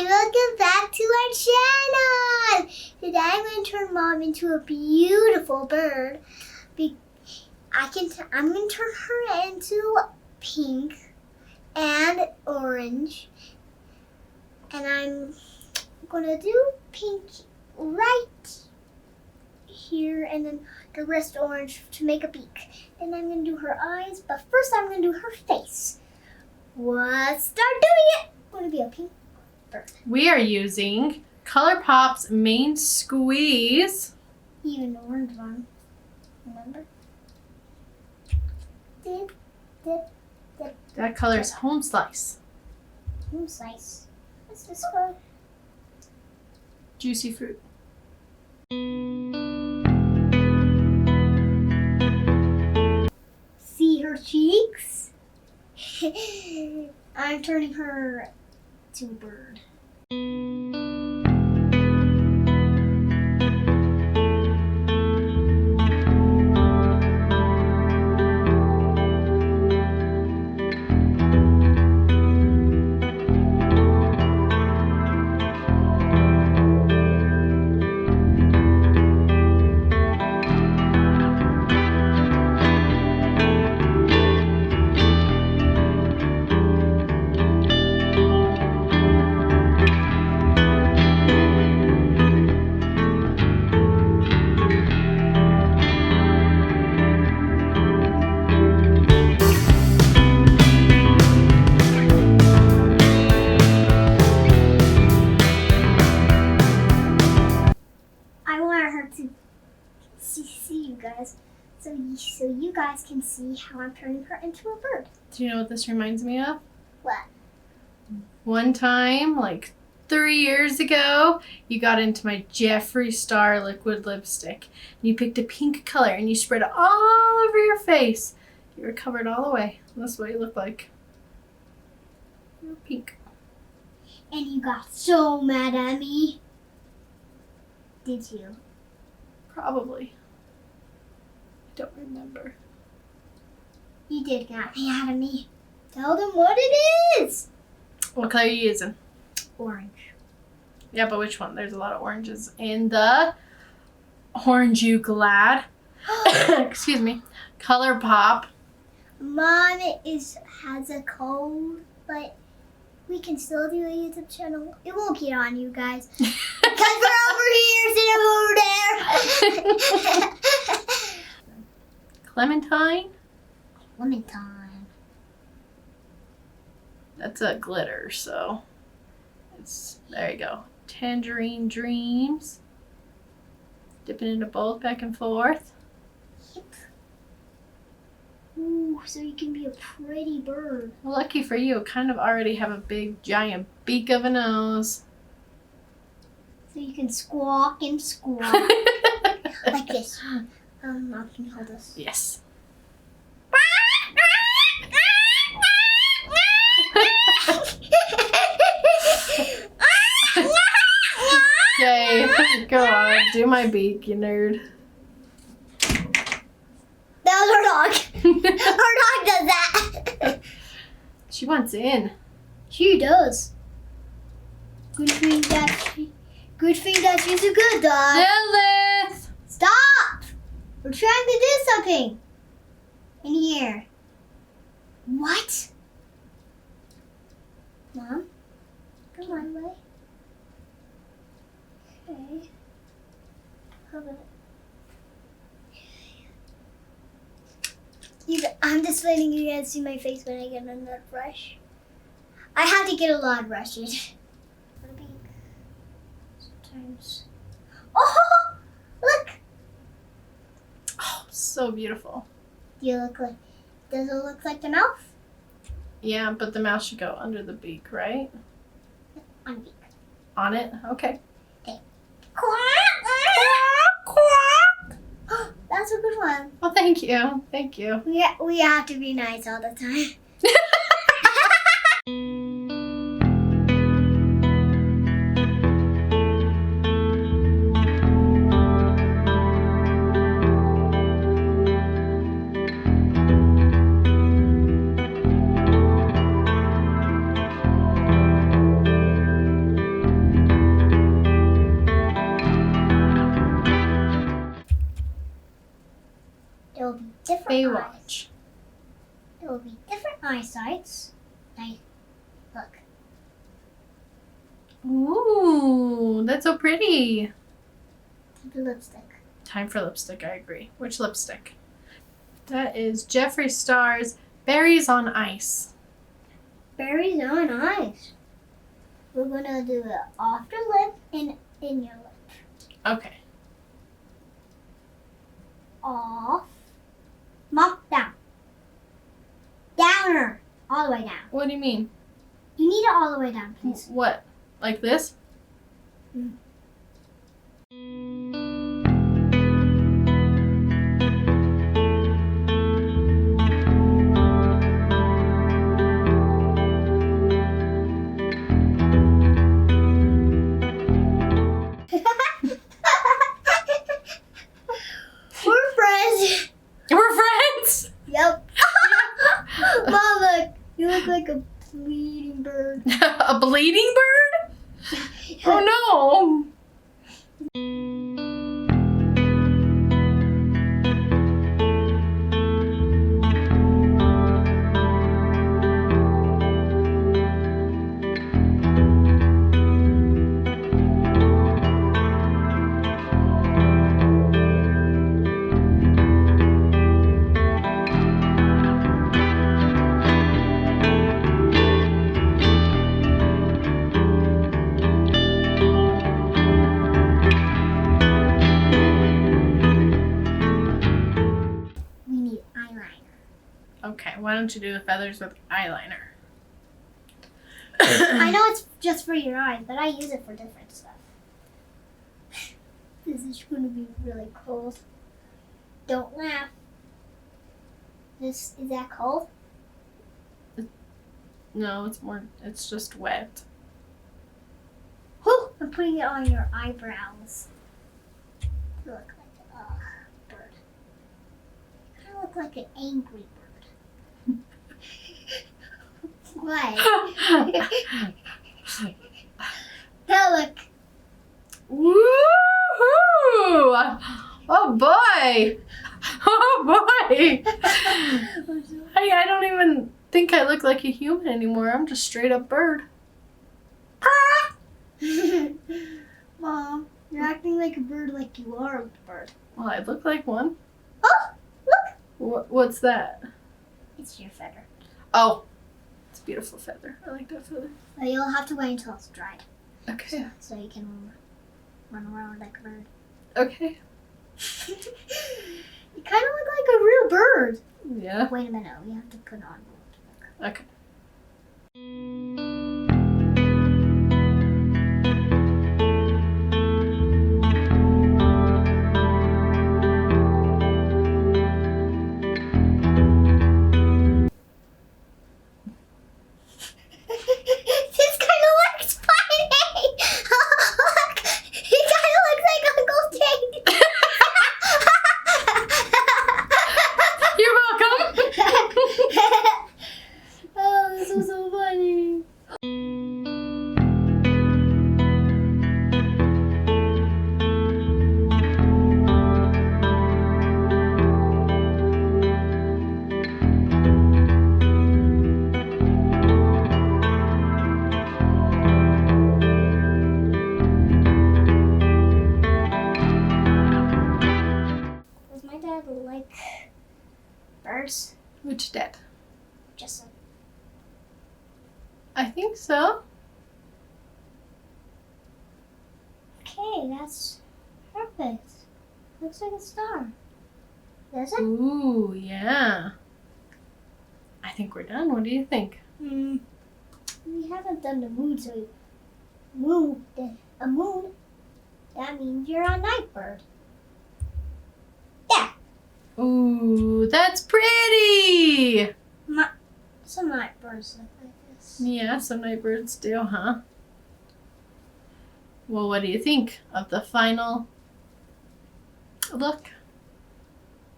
welcome back to our channel! Today I'm going to turn Mom into a beautiful bird. I'm going to turn her into pink and orange. And I'm going to do pink right here and then the rest orange to make a beak. Then I'm going to do her eyes, but first I'm going to do her face. Let's start doing it! I'm going to be a pink bird. We are using Colourpop's Main Squeeze. Even the orange one. Remember? Dip, dip, dip. That color's Home Slice. Home Slice. What's this one? Juicy Fruit. See her cheeks? I'm turning her to a bird. See you guys, so you guys can see how I'm turning her into a bird. Do you know what this reminds me of? What? One time, like 3 years ago, you got into my Jeffree Star liquid lipstick. And you picked a pink color and you spread it all over your face. You were covered all the way. That's what you look like. You're pink. And you got so mad at me. Did you? Probably. I don't remember. You did get mad at me. Tell them what it is. What color are you using? Orange. Yeah, but which one? There's a lot of oranges in the Orange You Glad. Excuse me. Colourpop. Mom has a cold, but we can still do a YouTube channel. It won't get on you guys. Because we're over here, sitting over there. Clementine. Clementine. That's a glitter, so there you go. Tangerine Dreams. Dipping into both back and forth. Yep. Ooh, so you can be a pretty bird. Well, lucky for you, kind of already have a big giant beak of a nose. So you can squawk and squawk. Like this. Mom, can you hold this? Yes. Okay, go on. Do my beak, you nerd. That was her dog. Her dog does that. She wants in. She does. Good thing that she's a good dog. Lilith! Stop! We're trying to do something. In here. What? Mom? Come on, Lily. Okay. How about I'm just letting you guys see my face when I get another brush. I have to get a lot of brushes. Sometimes. Oh! Look! Oh, so beautiful. Does it look like the mouth? Yeah, but the mouth should go under the beak, right? On the beak. On it? Okay. That's a good one. Well, thank you. Thank you. We have to be nice all the time. different eyes. Baywatch. There will be different eyesights. Nice. Look. Ooh, that's so pretty. The lipstick. Time for lipstick, I agree. Which lipstick? That is Jeffree Star's Berries on Ice. Berries on ice. We're gonna do it off your lip and in your lip. Okay. Off. Mop down. Downer. All the way down. What do you mean? You need it all the way down, please. What? Like this? Mm. We're friends. We're friends! Yep. Mom, look. You look like a bleeding bird. A bleeding bird? Oh no! We need eyeliner. Okay, why don't you do the feathers with eyeliner? I know it's just for your eyes, but I use it for different stuff. This is going to be really cold. Don't laugh. Is that cold? No, it's just wet. Whew, I'm putting it on your eyebrows. You look like a bird. You kind of look like an angry bird. What? Now look. Woohoo! Oh boy! Oh boy! I don't even think I look like a human anymore. I'm just straight up bird. Mom, you're acting like a bird like you are a bird. Well, I look like one. Oh, look. What's that? It's your feather. Oh, it's a beautiful feather. I like that feather. But you'll have to wait until it's dried. Okay. So you can run around like a bird. Okay. You kind of look like a real bird. Yeah. Wait a minute, we have to put on. Okay. This kind of looks funny. Look, he kind of looks like Uncle Jake. You're welcome. Oh, this was so funny. Does my dad like birds? Which dad? Just a I think so. Okay, that's perfect. Looks like a star. Does it? Ooh, yeah. I think we're done. What do you think? We haven't done the moon, so a moon. That means you're a night bird. Yeah, Ooh, that's pretty. some night birds look like this. Yeah, some night birds do, huh? Well, what do you think of the final look?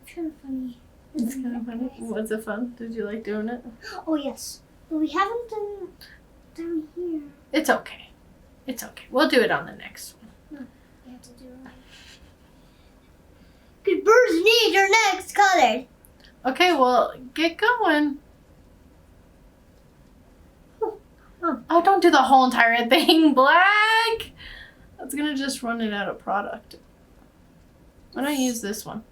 It's kind of funny. It's kind of funny. Was it fun? Did you like doing it? Oh yes, but we haven't done down here. It's okay. It's okay. We'll do it on the next one. We have to do it. Good birds need your necks colored. Okay, well, get going. Oh, don't do the whole entire thing, black. That's gonna just run it out of product. Why don't I use this one?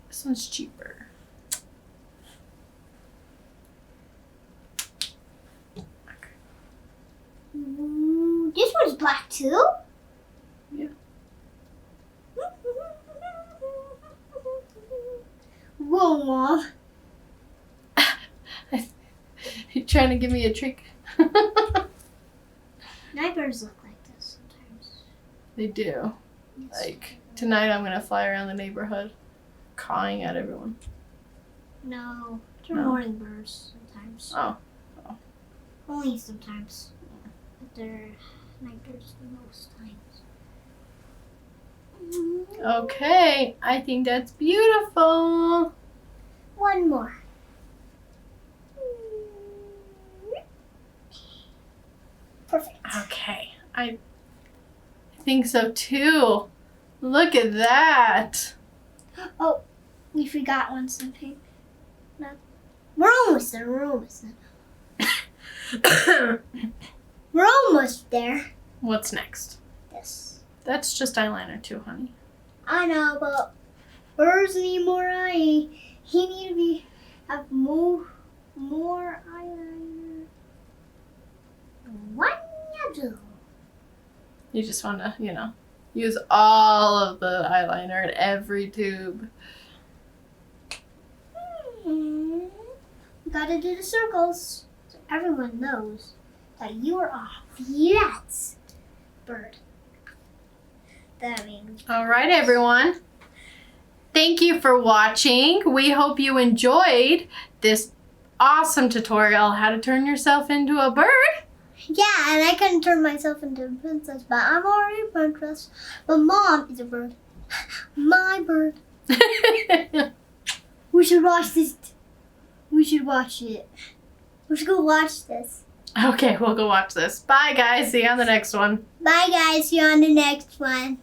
This one's cheaper. This one's black too? Yeah. Whoa, Mom. You trying to give me a trick? Night birds look like this sometimes. They do. Like, tonight I'm gonna fly around the neighborhood cawing at everyone. No, they're No. morning birds sometimes. Oh. Only sometimes. But they're night birds most times. Okay, I think that's beautiful. One more. Perfect. Okay, I think so too. Look at that. Oh, we forgot one something. No. We're almost there. We're almost there. We're almost there. What's next? This. That's just eyeliner too, honey. I know, but birds need more eye. He need to have more eyeliner. What you do? You just want to, use all of the eyeliner in every tube. We gotta do the circles so everyone knows that you are a yes bird. That means. All right, everyone. Thank you for watching. We hope you enjoyed this awesome tutorial how to turn yourself into a bird. Yeah, and I couldn't turn myself into a princess, but I'm already a princess. But Mom is a bird. My bird. We should watch this. We should watch it. We should go watch this. Okay, we'll go watch this. Bye, guys. See you on the next one. Bye, guys. See you on the next one.